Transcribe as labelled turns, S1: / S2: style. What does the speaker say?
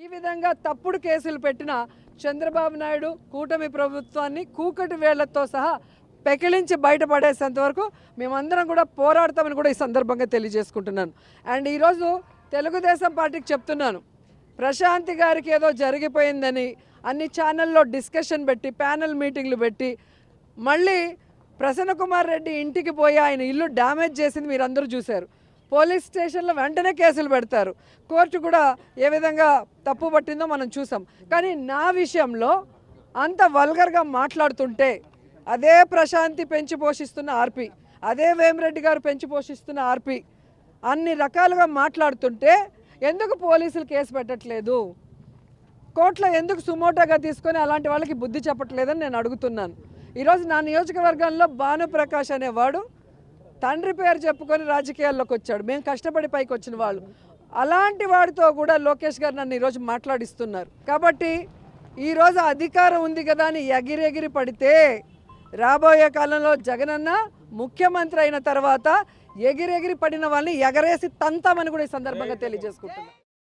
S1: ఈ విధంగా తప్పుడు కేసులు పెట్టిన చంద్రబాబు నాయుడు కూటమి ప్రభుత్వాన్ని కూకటి వేళ్లతో సహా పెకిలించి బయటపడేసేంత వరకు మేమందరం కూడా పోరాడతామని కూడా ఈ సందర్భంగా తెలియజేసుకుంటున్నాను. అండ్ ఈరోజు తెలుగుదేశం పార్టీకి చెప్తున్నాను, ప్రశాంతి గారికి ఏదో జరిగిపోయిందని అన్ని ఛానల్లో డిస్కషన్ పెట్టి ప్యానెల్ మీటింగ్లు పెట్టి మళ్ళీ ప్రసన్న కుమార్ రెడ్డి ఇంటికి పోయి ఆయన ఇల్లు డ్యామేజ్ చేసింది మీరు అందరూ చూశారు. పోలీస్ స్టేషన్లో వెంటనే కేసులు పెడతారు. కోర్టు కూడా ఏ విధంగా తప్పు పట్టిందో మనం చూసాం. కానీ నా విషయంలో అంత వల్గర్గా మాట్లాడుతుంటే అదే ప్రశాంతి పెంచి పోషిస్తున్న ఆర్పి, అదే వేమిరెడ్డి గారు పెంచి పోషిస్తున్న ఆర్పి అన్ని రకాలుగా మాట్లాడుతుంటే ఎందుకు పోలీసులు కేసు పెట్టట్లేదు, కోర్టులో ఎందుకు సుమోటోగా తీసుకొని అలాంటి వాళ్ళకి బుద్ధి చెప్పట్లేదని నేను అడుగుతున్నాను. ఈరోజు నా నియోజకవర్గంలో భానుప్రకాష్ అనేవాడు తండ్రి పేరు చెప్పుకొని రాజకీయాల్లోకి వచ్చాడు. మేము కష్టపడి పైకి వచ్చిన వాళ్ళు. అలాంటి వాడితో కూడా లోకేష్ గారు నన్ను ఈరోజు మాట్లాడిస్తున్నారు. కాబట్టి ఈరోజు అధికారం ఉంది కదా అని ఎగిరెగిరి పడితే రాబోయే కాలంలో జగనన్న ముఖ్యమంత్రి అయిన తర్వాత ఎగిరెగిరి పడిన వాళ్ళని ఎగరేసి తంతామని కూడా ఈ సందర్భంగా తెలియజేసుకుంటున్నాను.